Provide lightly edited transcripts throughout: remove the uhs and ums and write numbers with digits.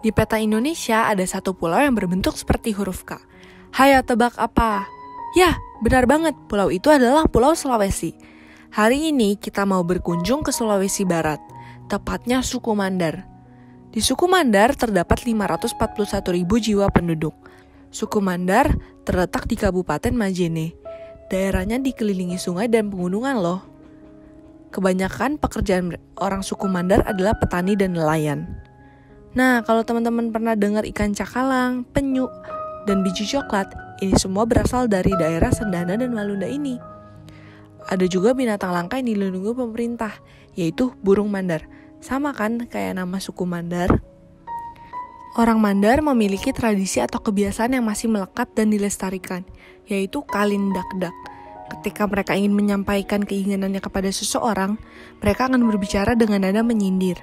Di peta Indonesia ada satu pulau yang berbentuk seperti huruf K. Hayo tebak apa? Ya, benar banget, pulau itu adalah Pulau Sulawesi. Hari ini kita mau berkunjung ke Sulawesi Barat, tepatnya suku Mandar. Di suku Mandar terdapat 541.000 jiwa penduduk. Suku Mandar terletak di Kabupaten Majene. Daerahnya dikelilingi sungai dan pegunungan loh. Kebanyakan pekerjaan orang suku Mandar adalah petani dan nelayan. Nah, kalau teman-teman pernah dengar ikan cakalang, penyu, dan biji coklat, ini semua berasal dari daerah Sendana dan Malunda ini. Ada juga binatang langka yang dilindungi pemerintah, yaitu burung Mandar. Sama kan kayak nama suku Mandar? Orang Mandar memiliki tradisi atau kebiasaan yang masih melekat dan dilestarikan, yaitu kalindak-dak. Ketika mereka ingin menyampaikan keinginannya kepada seseorang, mereka akan berbicara dengan nada menyindir.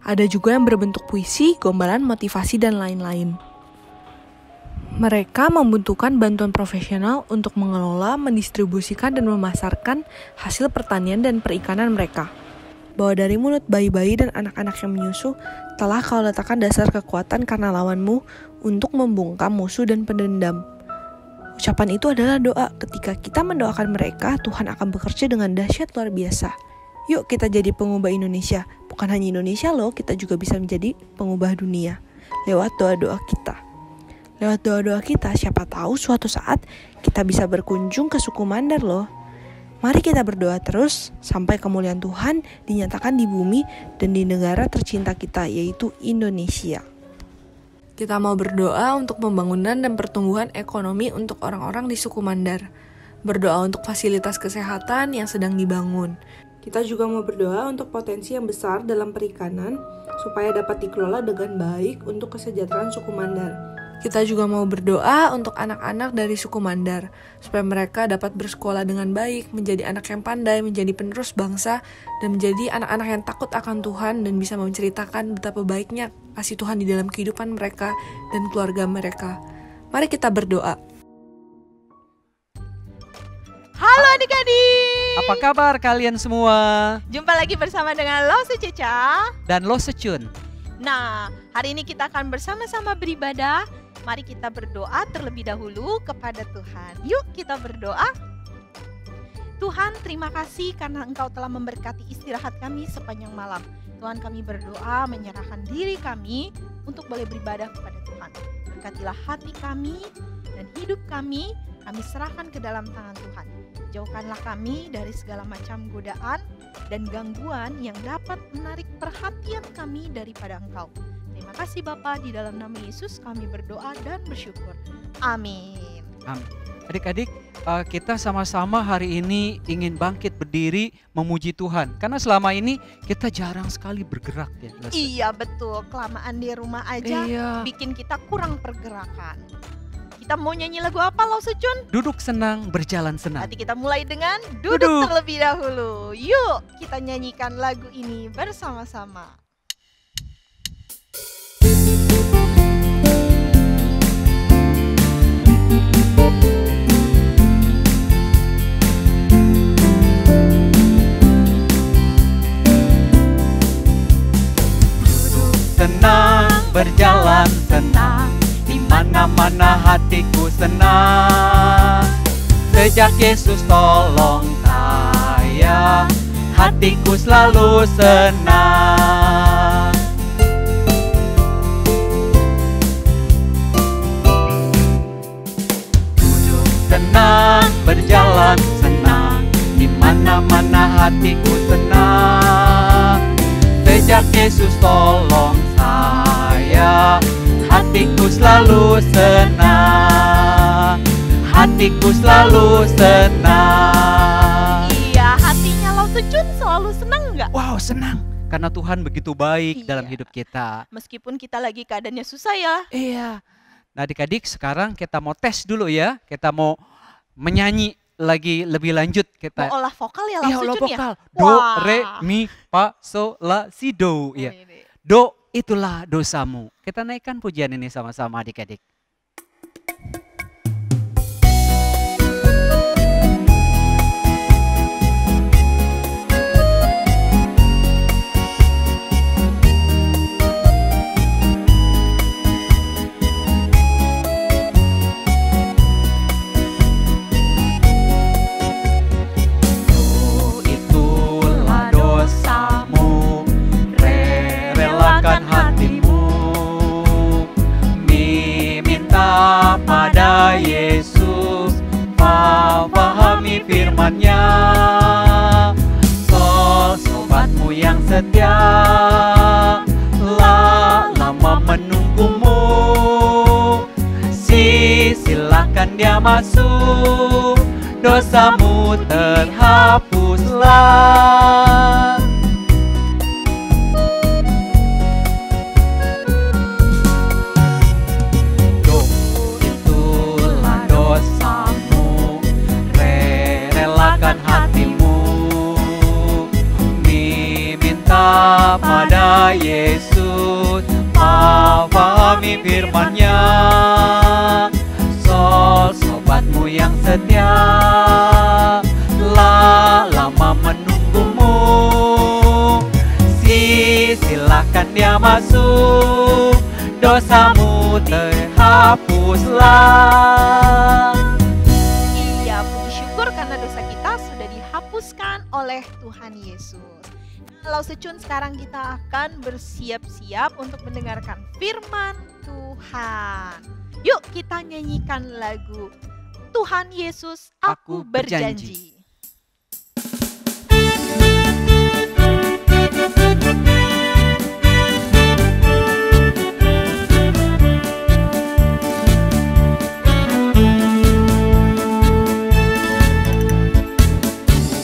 Ada juga yang berbentuk puisi, gombalan, motivasi, dan lain-lain. Mereka membutuhkan bantuan profesional untuk mengelola, mendistribusikan, dan memasarkan hasil pertanian dan perikanan mereka. Bahwa dari mulut bayi-bayi dan anak-anak yang menyusu, telah kau letakkan dasar kekuatan karena lawanmu untuk membungkam musuh dan pendendam. Ucapan itu adalah doa. Ketika kita mendoakan mereka, Tuhan akan bekerja dengan dahsyat luar biasa. Yuk kita jadi pengubah Indonesia. Bukan hanya Indonesia loh, kita juga bisa menjadi pengubah dunia. Lewat doa-doa kita. Lewat doa-doa kita, siapa tahu suatu saat kita bisa berkunjung ke suku Mandar loh. Mari kita berdoa terus sampai kemuliaan Tuhan dinyatakan di bumi dan di negara tercinta kita, yaitu Indonesia. Kita mau berdoa untuk pembangunan dan pertumbuhan ekonomi untuk orang-orang di suku Mandar. Berdoa untuk fasilitas kesehatan yang sedang dibangun. Kita juga mau berdoa untuk potensi yang besar dalam perikanan supaya dapat dikelola dengan baik untuk kesejahteraan suku Mandar. Kita juga mau berdoa untuk anak-anak dari suku Mandar supaya mereka dapat bersekolah dengan baik, menjadi anak yang pandai, menjadi penerus bangsa, dan menjadi anak-anak yang takut akan Tuhan dan bisa menceritakan betapa baiknya kasih Tuhan di dalam kehidupan mereka dan keluarga mereka. Mari kita berdoa. Halo adik-adik. Apa kabar kalian semua? Jumpa lagi bersama dengan Lose Ceca Dan Lose Cun. Nah, hari ini kita akan bersama-sama beribadah. Mari kita berdoa terlebih dahulu kepada Tuhan. Yuk kita berdoa. Tuhan, terima kasih karena Engkau telah memberkati istirahat kami sepanjang malam. Tuhan, kami berdoa menyerahkan diri kami untuk boleh beribadah kepada Tuhan. Berkatilah hati kami dan hidup kami serahkan ke dalam tangan Tuhan. Jauhkanlah kami dari segala macam godaan dan gangguan yang dapat menarik perhatian kami daripada Engkau. Terima kasih Bapa, di dalam nama Yesus kami berdoa dan bersyukur. Amin. Amin. Adik-adik, kita sama-sama hari ini ingin bangkit berdiri memuji Tuhan. Karena selama ini kita jarang sekali bergerak ya. Iya betul, kelamaan di rumah aja bikin kita kurang pergerakan. Kita mau nyanyi lagu apa Lause Cun? Duduk senang, berjalan senang. Nanti kita mulai dengan duduk terlebih dahulu. Yuk kita nyanyikan lagu ini bersama-sama. Duduk senang, berjalan senang. Mana-mana hatiku senang. Sejak Yesus tolong saya, hatiku selalu senang. Duduk senang, berjalan senang. Di mana-mana hatiku senang. Sejak Yesus tolong saya, hatiku selalu senang. Hatiku selalu senang. Iya, hatinya Lause Cun selalu senang nggak? Wow, senang. Karena Tuhan begitu baik dalam hidup kita. Meskipun kita lagi keadaannya susah ya. Iya. Nah adik-adik, sekarang kita mau tes dulu ya. Kita mau menyanyi lagi lebih lanjut. Kita mau olah vokal ya Lause Cun vokal. ya? Do, re, mi, fa, so, la, si, do. Ya. Do, itulah dosamu. Kita naikkan pujian ini sama-sama adik-adik. Dia masuk, dosamu terhapuslah. Itulah dosamu, relakan hatimu, minta pada Yesus, pahami firman-Nya. Sobatmu yang setia lama menunggumu, silakan dia masuk, dosamu terhapuslah. Iya, puji syukur karena dosa kita sudah dihapuskan oleh Tuhan Yesus. Kalau secun sekarang kita akan bersiap-siap untuk mendengarkan firman Tuhan. Yuk kita nyanyikan lagu Tuhan Yesus, aku berjanji.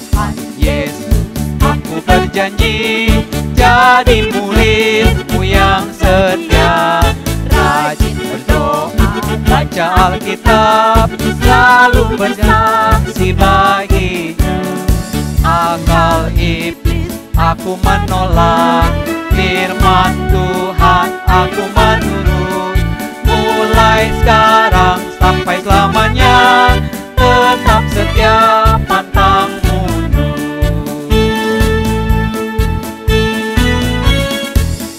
Tuhan Yesus, aku berjanji jadi muridmu yang setia, rajin berdoa, baca Alkitab, selalu bersaksi baginya. Akal iblis aku menolak, firman Tuhan aku menurut. Mulai sekarang sampai selamanya, tetap setia pantang mundur.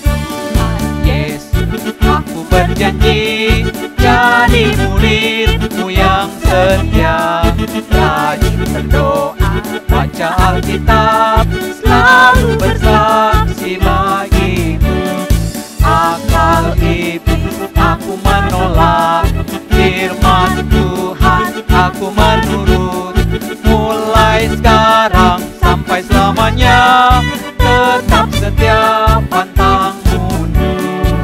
Tuhan Yesus, aku berjanji jadi muridmu yang setia, rajin berdoa, baca Alkitab, selalu bersaksi bagimu. Akal iblis aku menolak, firman Tuhan aku menurut. Mulai sekarang sampai selamanya, tetap setia pantang mundur.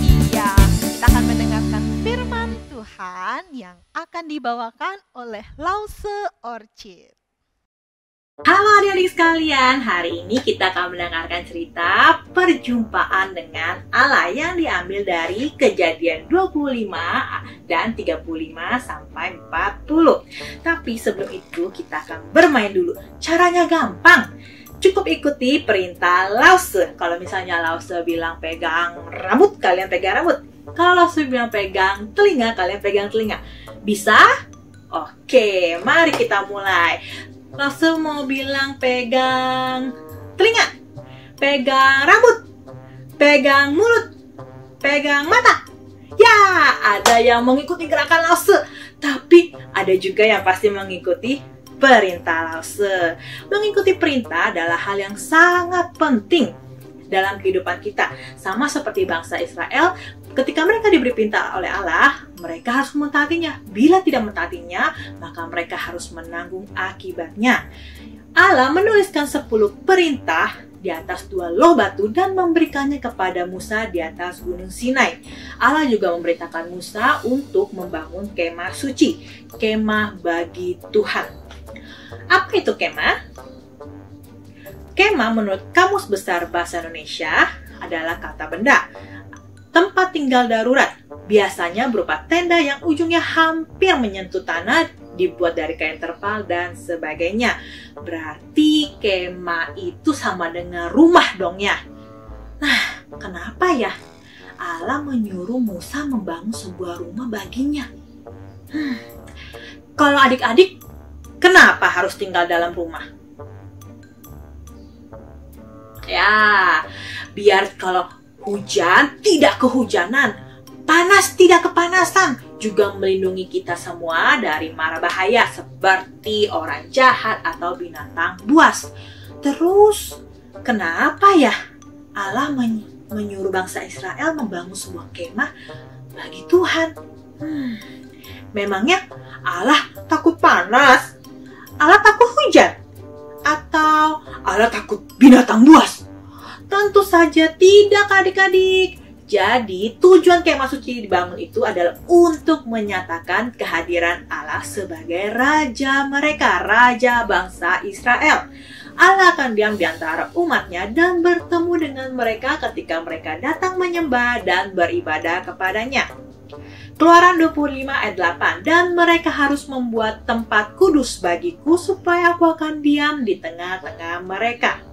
Iya, kita akan mendengarkan firman Tuhan yang akan dibawakan oleh Lause Orchid. Halo adik-adik sekalian, hari ini kita akan mendengarkan cerita perjumpaan dengan Allah yang diambil dari Kejadian 25 dan 35 sampai 40. Tapi sebelum itu kita akan bermain dulu. Caranya gampang. Cukup ikuti perintah Lause. Kalau misalnya Lause bilang pegang rambut, kalian pegang rambut. Kalau Lause bilang pegang telinga, kalian pegang telinga. Bisa? Oke, mari kita mulai. Lause mau bilang pegang telinga, pegang rambut, pegang mulut, pegang mata. Ya, ada yang mengikuti gerakan Lause, tapi ada juga yang pasti mengikuti perintah Lause. Mengikuti perintah adalah hal yang sangat penting dalam kehidupan kita. Sama seperti bangsa Israel, ketika mereka diberi perintah oleh Allah, mereka harus mentaatinya. Bila tidak mentaatinya, maka mereka harus menanggung akibatnya. Allah menuliskan 10 perintah di atas 2 loh batu dan memberikannya kepada Musa di atas Gunung Sinai. Allah juga memerintahkan Musa untuk membangun kemah suci, kemah bagi Tuhan. Apa itu kemah? Kemah menurut Kamus Besar Bahasa Indonesia adalah kata benda, tempat tinggal darurat, biasanya berupa tenda yang ujungnya hampir menyentuh tanah, dibuat dari kain terpal dan sebagainya. Berarti kemah itu sama dengan rumah dong ya. Nah, kenapa ya Allah menyuruh Musa membangun sebuah rumah baginya? Kalau adik-adik, kenapa harus tinggal dalam rumah? Ya, biar kalau hujan tidak kehujanan, panas tidak kepanasan, juga melindungi kita semua dari mara bahaya seperti orang jahat atau binatang buas. Terus, kenapa ya Allah menyuruh bangsa Israel membangun sebuah kemah bagi Tuhan? Memangnya Allah takut panas? Allah takut hujan? Atau Allah takut binatang buas? Tentu saja tidak adik-adik. Jadi tujuan kemah suci dibangun itu adalah untuk menyatakan kehadiran Allah sebagai Raja mereka, Raja bangsa Israel. Allah akan diam di antara umatnya dan bertemu dengan mereka ketika mereka datang menyembah dan beribadah kepadanya. Keluaran 25 ayat 8, dan mereka harus membuat tempat kudus bagiku supaya aku akan diam di tengah-tengah mereka.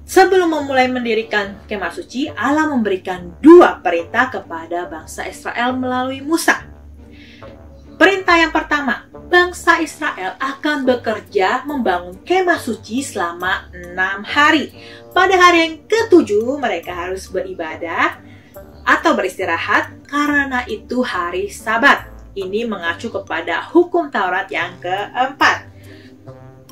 Sebelum memulai mendirikan kemah suci, Allah memberikan 2 perintah kepada bangsa Israel melalui Musa. Perintah yang pertama, bangsa Israel akan bekerja membangun kemah suci selama 6 hari. Pada hari yang ke-7 mereka harus beribadah atau beristirahat karena itu hari Sabat. Ini mengacu kepada hukum Taurat yang keempat.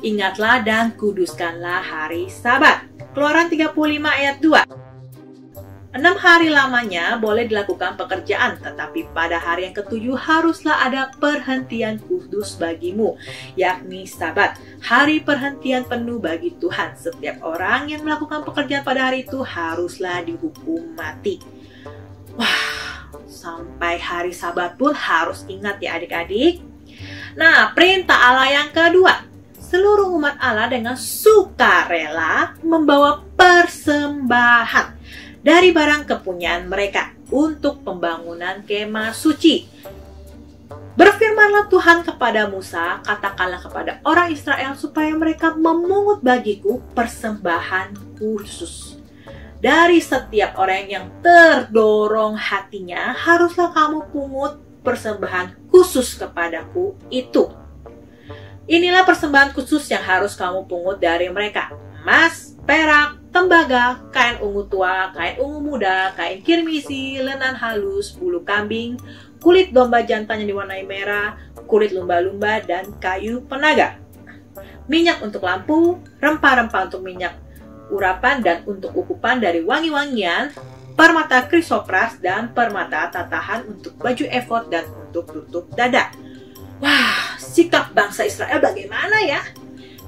Ingatlah dan kuduskanlah hari Sabat. Keluaran 35 ayat 2. 6 hari lamanya boleh dilakukan pekerjaan, tetapi pada hari yang ke-7 haruslah ada perhentian kudus bagimu, yakni Sabat, hari perhentian penuh bagi Tuhan. Setiap orang yang melakukan pekerjaan pada hari itu haruslah dihukum mati. Wah, sampai hari Sabat pun harus ingat ya adik-adik. Nah, perintah Allah yang kedua, seluruh umat Allah dengan sukarela membawa persembahan dari barang kepunyaan mereka untuk pembangunan kemah suci. Berfirmanlah Tuhan kepada Musa, katakanlah kepada orang Israel supaya mereka memungut bagiku persembahan khusus. Dari setiap orang yang terdorong hatinya, haruslah kamu pungut persembahan khusus kepadaku itu. Inilah persembahan khusus yang harus kamu pungut dari mereka: emas, perak, tembaga, kain ungu tua, kain ungu muda, kain kirmisi, lenan halus, bulu kambing, kulit domba jantan yang diwarnai merah, kulit lumba-lumba, dan kayu penaga. Minyak untuk lampu, rempah-rempah untuk minyak urapan dan untuk ukupan dari wangi-wangian, permata krisopras, dan permata tatahan untuk baju efod dan untuk tutup dada. Wah, sikap bangsa Israel bagaimana ya?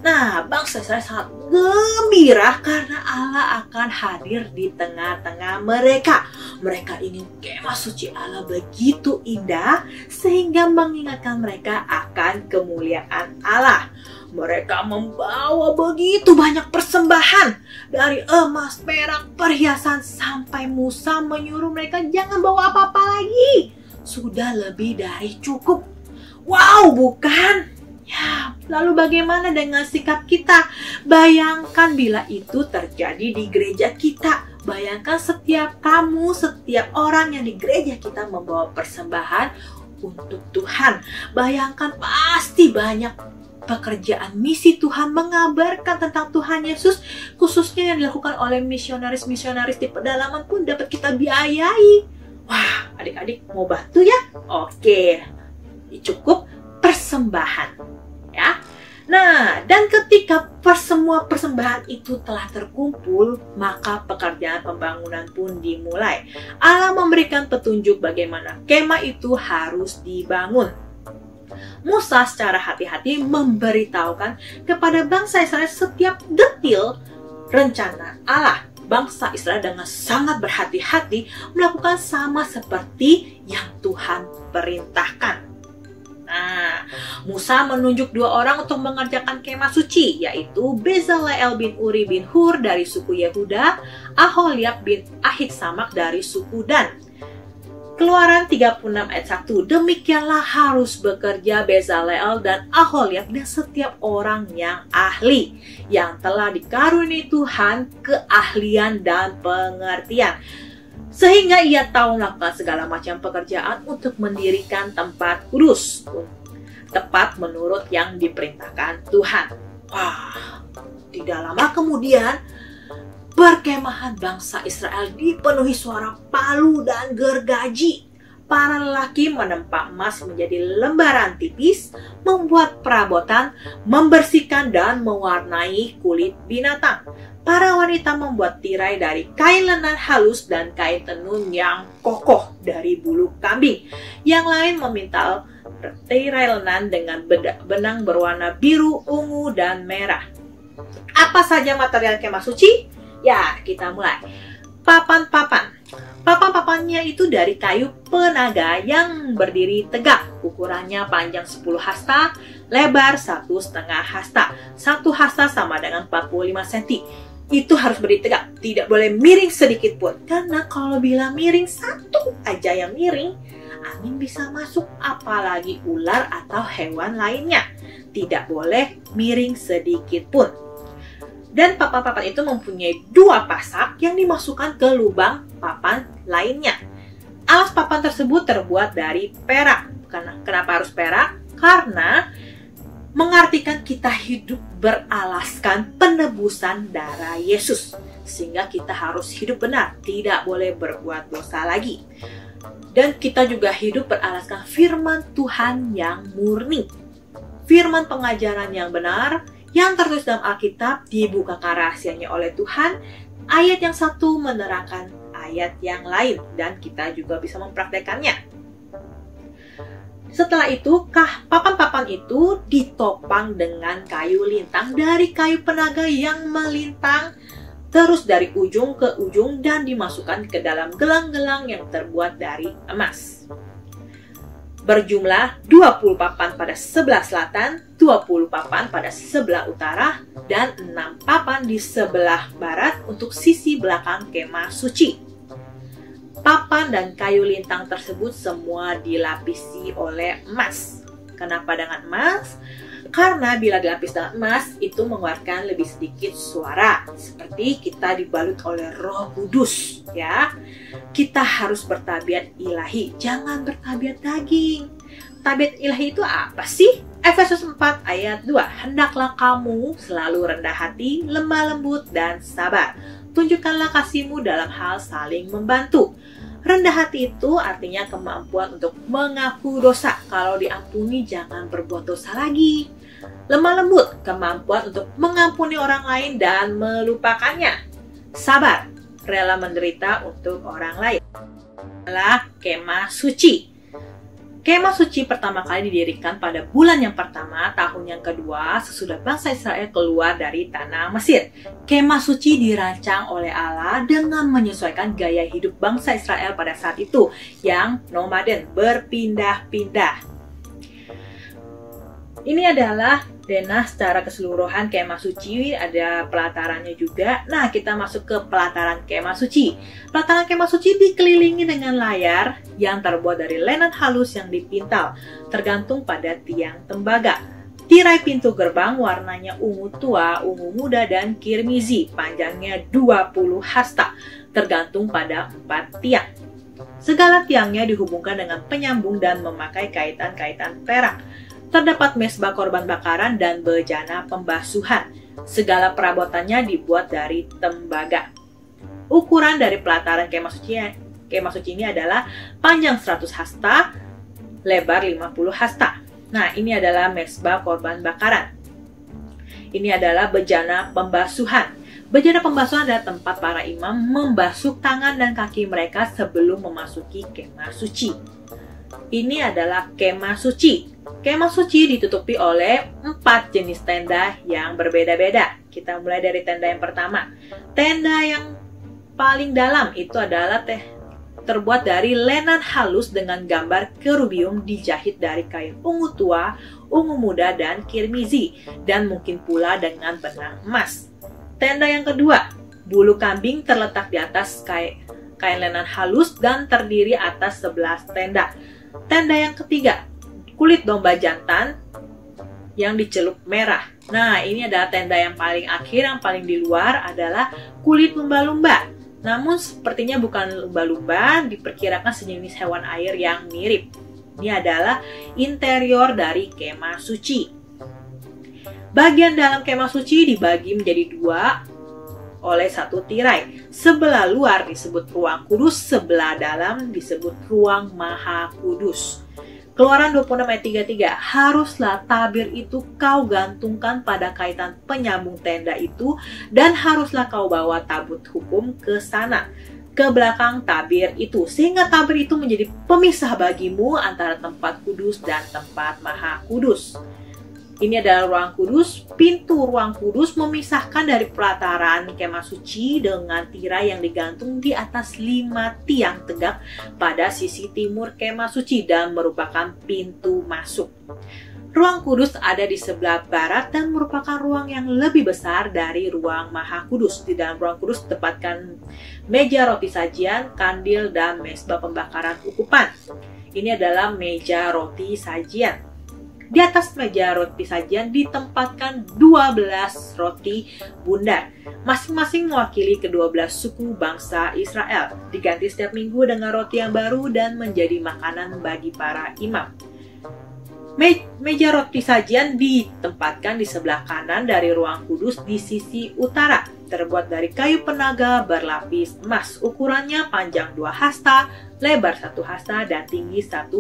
Nah, bangsa Israel sangat gembira karena Allah akan hadir di tengah-tengah mereka. Mereka ingin kemah suci Allah begitu indah sehingga mengingatkan mereka akan kemuliaan Allah. Mereka membawa begitu banyak persembahan dari emas, perak, perhiasan sampai Musa menyuruh mereka jangan bawa apa-apa lagi. Sudah lebih dari cukup. Wow, bukan? Ya, lalu bagaimana dengan sikap kita? Bayangkan bila itu terjadi di gereja kita. Bayangkan setiap orang yang di gereja kita membawa persembahan untuk Tuhan. Bayangkan pasti banyak pekerjaan misi Tuhan mengabarkan tentang Tuhan Yesus, khususnya yang dilakukan oleh misionaris-misionaris di pedalaman pun dapat kita biayai. Wah, adik-adik mau bantu ya? Oke, cukup persembahan ya. Nah, dan ketika semua persembahan itu telah terkumpul, maka pekerjaan pembangunan pun dimulai. Allah memberikan petunjuk bagaimana kemah itu harus dibangun. Musa secara hati-hati memberitahukan kepada bangsa Israel setiap detil rencana Allah. Bangsa Israel dengan sangat berhati-hati melakukan sama seperti yang Tuhan perintahkan. Nah, Musa menunjuk 2 orang untuk mengerjakan kemah suci, yaitu Bezaleel bin Uri bin Hur dari suku Yehuda, Aholiab bin Ahitsamak dari suku Dan. Keluaran 36 ayat 1, demikianlah harus bekerja Bezaleel dan Aholiab dan setiap orang yang ahli, yang telah dikaruniai Tuhan keahlian dan pengertian, sehingga ia tahu melakukan segala macam pekerjaan untuk mendirikan tempat kudus, tepat menurut yang diperintahkan Tuhan. Wah, tidak lama kemudian, perkemahan bangsa Israel dipenuhi suara palu dan gergaji. Para lelaki menempa emas menjadi lembaran tipis, membuat perabotan, membersihkan dan mewarnai kulit binatang. Para wanita membuat tirai dari kain lenan halus dan kain tenun yang kokoh dari bulu kambing. Yang lain memintal tirai lenan dengan benang berwarna biru, ungu, dan merah. Apa saja material kemah suci? Ya, kita mulai. papan-papan. Papan-papannya itu dari kayu penaga yang berdiri tegak. Ukurannya panjang 10 hasta, lebar 1,5 hasta. 1 hasta sama dengan 45 cm. Itu harus berdiri tegak, tidak boleh miring sedikit pun. Karena kalau bila miring satu aja yang miring, angin bisa masuk, apalagi ular atau hewan lainnya. Tidak boleh miring sedikit pun. Dan papan-papan itu mempunyai 2 pasak yang dimasukkan ke lubang papan lainnya. Alas papan tersebut terbuat dari perak. Kenapa harus perak? Karena mengartikan kita hidup beralaskan penebusan darah Yesus. Sehingga kita harus hidup benar, tidak boleh berbuat dosa lagi. Dan kita juga hidup beralaskan firman Tuhan yang murni. Firman pengajaran yang benar, yang tertulis dalam Alkitab, dibukakan rahasianya oleh Tuhan. Ayat yang satu menerangkan ayat yang lain, dan kita juga bisa mempraktekannya. Setelah itu, papan-papan itu ditopang dengan kayu lintang dari kayu penaga yang melintang terus dari ujung ke ujung dan dimasukkan ke dalam gelang-gelang yang terbuat dari emas. Berjumlah 20 papan pada sebelah selatan, 20 papan pada sebelah utara, dan 6 papan di sebelah barat untuk sisi belakang kemah suci. Papan dan kayu lintang tersebut semua dilapisi oleh emas. Kenapa dengan emas? Karena bila dilapis dengan emas, itu mengeluarkan lebih sedikit suara. Seperti kita dibalut oleh Roh Kudus, ya. Kita harus bertabiat ilahi, jangan bertabiat daging. Tabiat ilahi itu apa sih? Efesus 4 ayat 2. Hendaklah kamu selalu rendah hati, lemah lembut, dan sabar. Tunjukkanlah kasihmu dalam hal saling membantu. Rendah hati itu artinya kemampuan untuk mengaku dosa. Kalau diampuni, jangan berbuat dosa lagi. Lemah lembut, kemampuan untuk mengampuni orang lain dan melupakannya. Sabar, rela menderita untuk orang lain. Adalah kemah suci. Kemah suci pertama kali didirikan pada bulan yang pertama, tahun yang kedua sesudah bangsa Israel keluar dari tanah Mesir. Kemah suci dirancang oleh Allah dengan menyesuaikan gaya hidup bangsa Israel pada saat itu, yang nomaden, berpindah-pindah. Ini adalah denah secara keseluruhan kemah suci, ada pelatarannya juga. Nah, kita masuk ke pelataran kemah suci. Pelataran kemah suci dikelilingi dengan layar yang terbuat dari lenan halus yang dipintal, tergantung pada tiang tembaga. Tirai pintu gerbang warnanya ungu tua, ungu muda, dan kirmizi, panjangnya 20 hasta, tergantung pada 4 tiang. Segala tiangnya dihubungkan dengan penyambung dan memakai kaitan-kaitan perak. Terdapat mesbah korban bakaran dan bejana pembasuhan. Segala perabotannya dibuat dari tembaga. Ukuran dari pelataran kemah suci ini adalah panjang 100 hasta, lebar 50 hasta. Nah, ini adalah mesbah korban bakaran. Ini adalah bejana pembasuhan. Bejana pembasuhan adalah tempat para imam membasuh tangan dan kaki mereka sebelum memasuki kemah suci. Ini adalah kemah suci. Kemah suci ditutupi oleh 4 jenis tenda yang berbeda-beda. Kita mulai dari tenda yang pertama. Tenda yang paling dalam itu adalah terbuat dari lenan halus dengan gambar kerubium dijahit dari kain ungu tua, ungu muda, dan kirmizi, dan mungkin pula dengan benang emas. Tenda yang kedua, bulu kambing terletak di atas kain lenan halus dan terdiri atas 11 tenda. Tenda yang ketiga, kulit domba jantan yang dicelup merah. Nah, ini adalah tenda yang paling akhir, yang paling di luar adalah kulit lumba-lumba. Namun sepertinya bukan lumba-lumba, diperkirakan sejenis hewan air yang mirip. Ini adalah interior dari kemah suci. Bagian dalam kemah suci dibagi menjadi 2 oleh 1 tirai. Sebelah luar disebut ruang kudus, sebelah dalam disebut ruang maha kudus. Keluaran 26 ayat 33, haruslah tabir itu kau gantungkan pada kaitan penyambung tenda itu, dan haruslah kau bawa tabut hukum ke sana, ke belakang tabir itu, sehingga tabir itu menjadi pemisah bagimu antara tempat kudus dan tempat maha kudus. Ini adalah ruang kudus. Pintu ruang kudus memisahkan dari pelataran kemah suci dengan tirai yang digantung di atas 5 tiang tegak pada sisi timur kemah suci dan merupakan pintu masuk. Ruang kudus ada di sebelah barat dan merupakan ruang yang lebih besar dari ruang maha kudus. Di dalam ruang kudus ditempatkan meja roti sajian, kandil, dan mezbah pembakaran ukupan. Ini adalah meja roti sajian. Di atas meja roti sajian ditempatkan 12 roti bundar, masing-masing mewakili ke-12 suku bangsa Israel. Diganti setiap minggu dengan roti yang baru dan menjadi makanan bagi para imam. Meja roti sajian ditempatkan di sebelah kanan dari ruang kudus di sisi utara. Terbuat dari kayu penaga berlapis emas. Ukurannya panjang 2 hasta, lebar 1 hasta, dan tinggi 1,5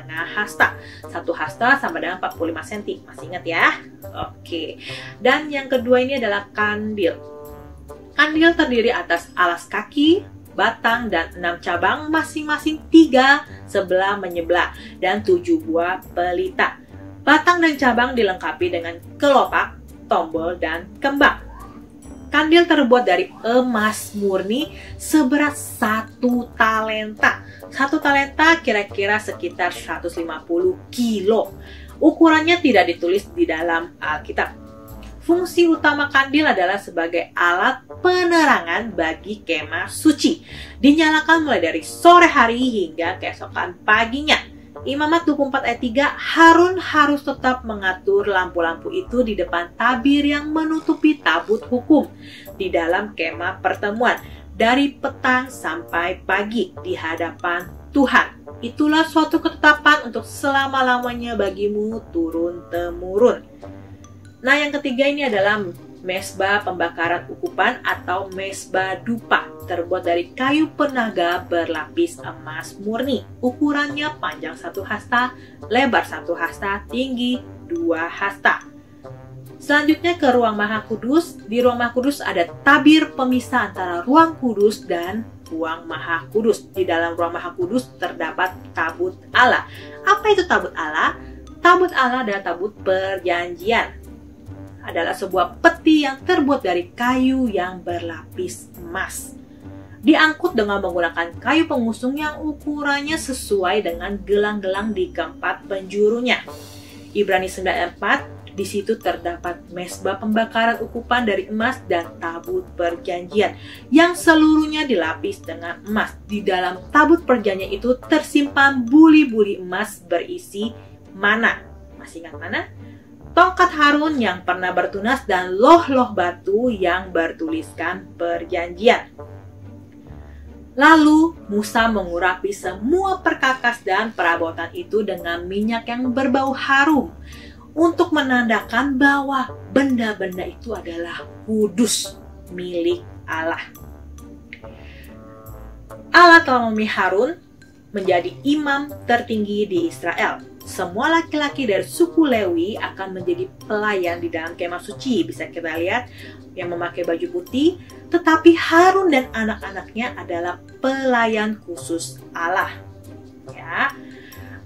hasta. 1 hasta sama dengan 45 cm. Masih ingat ya? Oke. Dan yang kedua ini adalah kandil. Kandil terdiri atas alas kaki, batang, dan 6 cabang, masing-masing 3 sebelah menyebelah, dan 7 buah pelita. Batang dan cabang dilengkapi dengan kelopak, tombol, dan kembang. Kandil terbuat dari emas murni seberat 1 talenta. 1 talenta kira-kira sekitar 150 kilo. Ukurannya tidak ditulis di dalam Alkitab. Fungsi utama kandil adalah sebagai alat penerangan bagi kemah suci. Dinyalakan mulai dari sore hari hingga keesokan paginya. Imamat 24 ayat 3, Harun harus tetap mengatur lampu-lampu itu di depan tabir yang menutupi tabut hukum di dalam kemah pertemuan dari petang sampai pagi di hadapan Tuhan. Itulah suatu ketetapan untuk selama-lamanya bagimu turun-temurun. Nah, yang ketiga ini adalah mezbah pembakaran ukupan atau mezbah dupa, terbuat dari kayu penaga berlapis emas murni. Ukurannya panjang 1 hasta, lebar 1 hasta, tinggi 2 hasta. Selanjutnya ke ruang maha kudus. Di ruang maha kudus ada tabir pemisah antara ruang kudus dan ruang maha kudus. Di dalam ruang maha kudus terdapat tabut Allah. Apa itu tabut Allah? Tabut Allah adalah tabut perjanjian. Adalah sebuah peti yang terbuat dari kayu yang berlapis emas. Diangkut dengan menggunakan kayu pengusung yang ukurannya sesuai dengan gelang-gelang di keempat penjurunya. Ibrani 9:4, di situ terdapat mezbah pembakaran ukupan dari emas dan tabut perjanjian yang seluruhnya dilapis dengan emas. Di dalam tabut perjanjian itu tersimpan buli-buli emas berisi mana. Masih ingat mana? Tongkat Harun yang pernah bertunas dan loh-loh batu yang bertuliskan perjanjian. Lalu Musa mengurapi semua perkakas dan perabotan itu dengan minyak yang berbau harum untuk menandakan bahwa benda-benda itu adalah kudus milik Allah. Allah telah memilih Harun menjadi imam tertinggi di Israel. Semua laki-laki dari suku Lewi akan menjadi pelayan di dalam kemah suci. Bisa kita lihat yang memakai baju putih, tetapi Harun dan anak-anaknya adalah pelayan khusus Allah. Ya,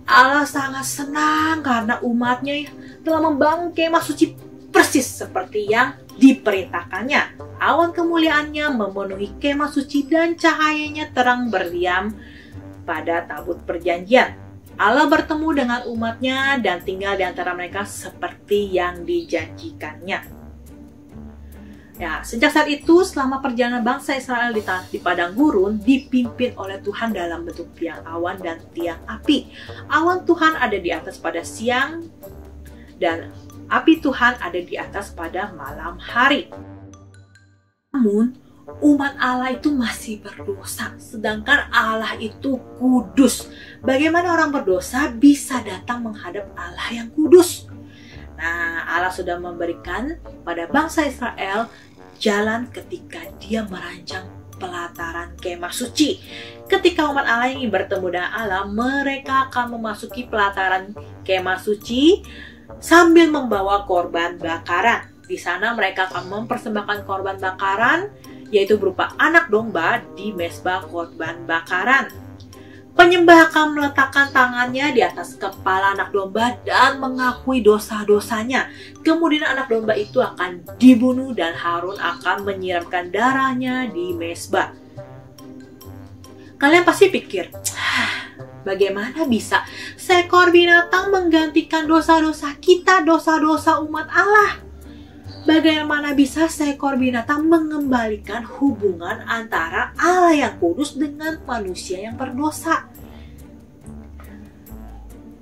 Allah sangat senang karena umatnya telah membangun kemah suci persis seperti yang diperintahkannya. Awan kemuliaannya memenuhi kemah suci dan cahayanya terang berdiam pada tabut perjanjian. Allah bertemu dengan umatnya dan tinggal di antara mereka seperti yang dijanjikannya. Ya, sejak saat itu, selama perjalanan bangsa Israel di padang gurun dipimpin oleh Tuhan dalam bentuk tiang awan dan tiang api. Awan Tuhan ada di atas pada siang dan api Tuhan ada di atas pada malam hari. Namun, umat Allah itu masih berdosa, sedangkan Allah itu kudus. Bagaimana orang berdosa bisa datang menghadap Allah yang kudus? Nah, Allah sudah memberikan pada bangsa Israel jalan ketika dia merancang pelataran kemah suci. Ketika umat Allah ingin bertemu dengan Allah, mereka akan memasuki pelataran kemah suci sambil membawa korban bakaran. Di sana mereka akan mempersembahkan korban bakaran, yaitu berupa anak domba di mezbah korban bakaran. Penyembah akan meletakkan tangannya di atas kepala anak domba dan mengakui dosa-dosanya. Kemudian anak domba itu akan dibunuh dan Harun akan menyiramkan darahnya di mezbah. Kalian pasti pikir, bagaimana bisa seekor binatang menggantikan dosa-dosa kita, dosa-dosa umat Allah? Bagaimana bisa seekor binatang mengembalikan hubungan antara Allah yang kudus dengan manusia yang berdosa?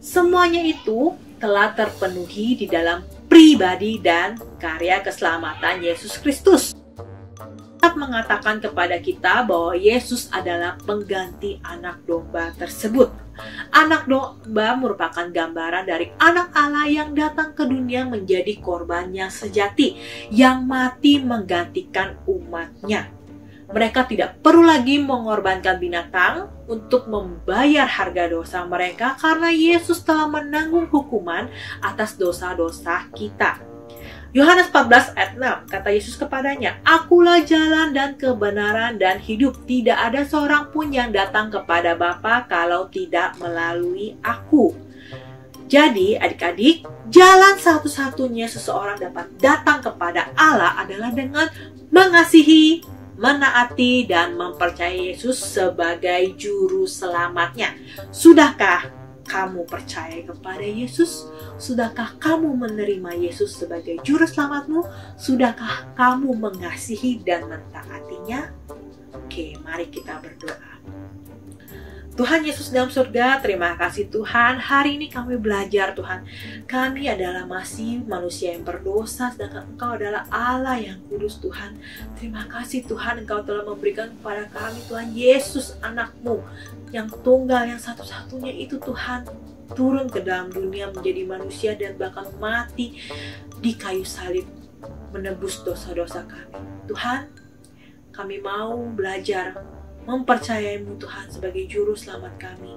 Semuanya itu telah terpenuhi di dalam pribadi dan karya keselamatan Yesus Kristus. Alkitab mengatakan kepada kita bahwa Yesus adalah pengganti anak domba tersebut. Anak domba merupakan gambaran dari anak Allah yang datang ke dunia menjadi korban yang sejati, yang mati menggantikan umatnya. Mereka tidak perlu lagi mengorbankan binatang untuk membayar harga dosa mereka karena Yesus telah menanggung hukuman atas dosa-dosa kita. Yohanes 14 ayat 6, kata Yesus kepadanya, "Akulah jalan dan kebenaran dan hidup. Tidak ada seorang pun yang datang kepada Bapa kalau tidak melalui aku." Jadi adik-adik, jalan satu-satunya seseorang dapat datang kepada Allah adalah dengan mengasihi, menaati, dan mempercayai Yesus sebagai juru selamatnya. Sudahkah kamu percaya kepada Yesus? Sudahkah kamu menerima Yesus sebagai juru selamatmu? Sudahkah kamu mengasihi dan mentaatinya? Oke, mari kita berdoa. Tuhan Yesus dalam surga, terima kasih Tuhan. Hari ini kami belajar Tuhan, kami adalah masih manusia yang berdosa, sedangkan Engkau adalah Allah yang kudus Tuhan. Terima kasih Tuhan, Engkau telah memberikan kepada kami Tuhan Yesus anak-Mu yang tunggal, yang satu-satunya itu Tuhan, turun ke dalam dunia menjadi manusia dan bahkan mati di kayu salib menebus dosa-dosa kami. Tuhan, kami mau belajar mempercayai-Mu Tuhan sebagai juru selamat kami,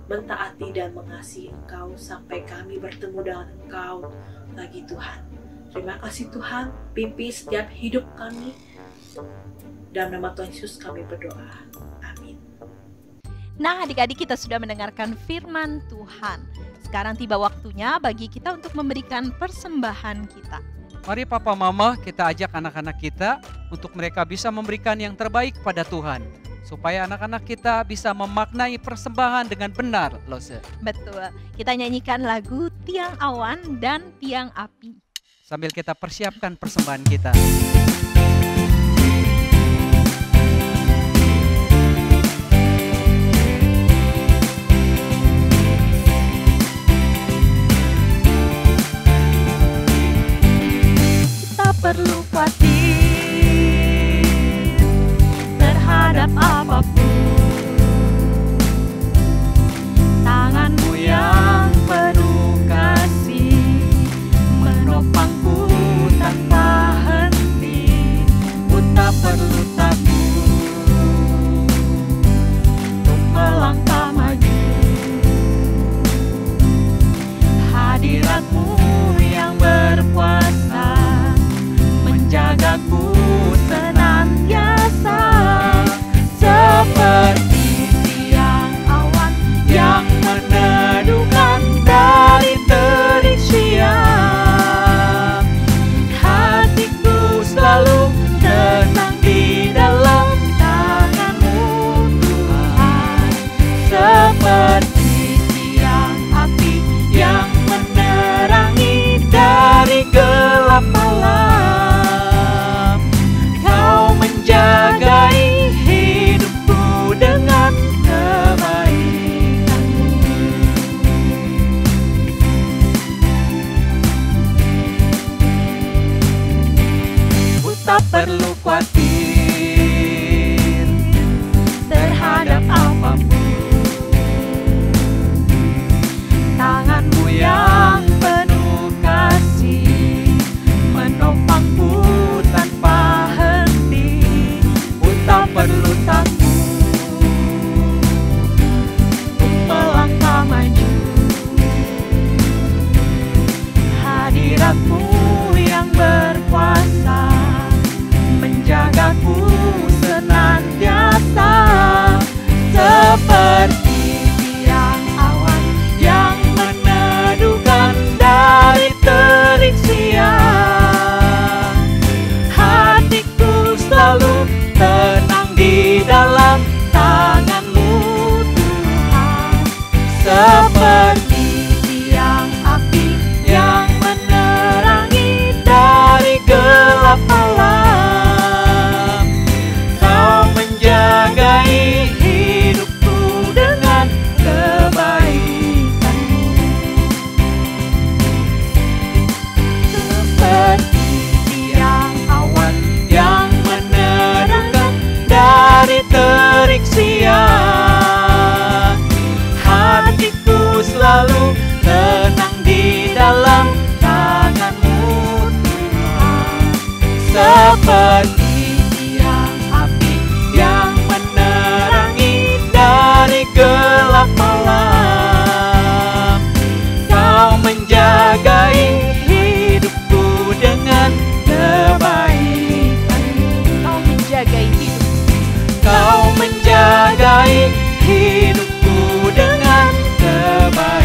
mentaati dan mengasihi Engkau sampai kami bertemu dengan Engkau lagi Tuhan. Terima kasih Tuhan, pimpin setiap hidup kami. Dalam nama Tuhan Yesus kami berdoa. Amin. Nah, adik-adik, kita sudah mendengarkan firman Tuhan. Sekarang tiba waktunya bagi kita untuk memberikan persembahan kita. Mari Papa Mama kita ajak anak-anak kita untuk mereka bisa memberikan yang terbaik pada Tuhan, supaya anak-anak kita bisa memaknai persembahan dengan benar, Lose. Betul, kita nyanyikan lagu Tiang Awan dan Tiang Api. Sambil kita persiapkan persembahan kita. Perlu khawatir terhadap apapun. Tangan-Mu yang penuh kasih menopangku tanpa henti. seperti tiang api yang menerangi dari gelap malam. Kau menjagai hidupku dengan kebaikan-Mu, seperti tiang awan yang menerangkan dari terik siang. Hatiku selalu tenang di dalam tangan-Mu, Tuhan. Seperti tiang api yang menerangi dari gelap malam. Kau menjagai hidupku dengan kebaikan-Mu. Kau menjagai hidup. Kau menjagai hidupku dengan kebaikan.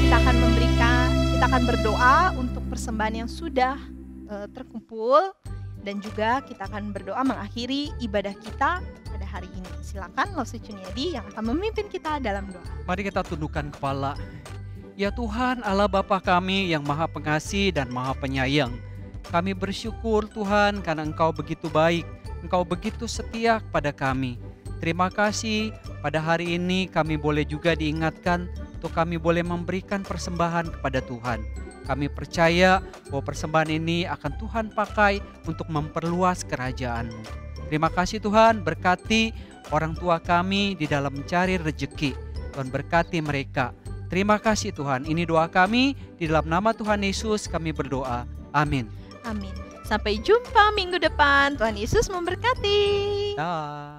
Kita akan berdoa untuk persembahan yang sudah terkumpul, dan juga kita akan berdoa mengakhiri ibadah kita pada hari ini. Silakan Lose Cuniadi yang akan memimpin kita dalam doa. Mari kita tundukkan kepala. Ya Tuhan Allah Bapa kami yang Maha Pengasih dan Maha Penyayang, kami bersyukur Tuhan karena Engkau begitu baik, Engkau begitu setia kepada kami. Terima kasih pada hari ini kami boleh juga diingatkan untuk kami boleh memberikan persembahan kepada Tuhan. Kami percaya bahwa persembahan ini akan Tuhan pakai untuk memperluas kerajaan-Mu. Terima kasih Tuhan, berkati orang tua kami di dalam mencari rezeki. Tuhan berkati mereka. Terima kasih Tuhan, ini doa kami, di dalam nama Tuhan Yesus kami berdoa. Amin. Amin. Sampai jumpa minggu depan. Tuhan Yesus memberkati. Dah.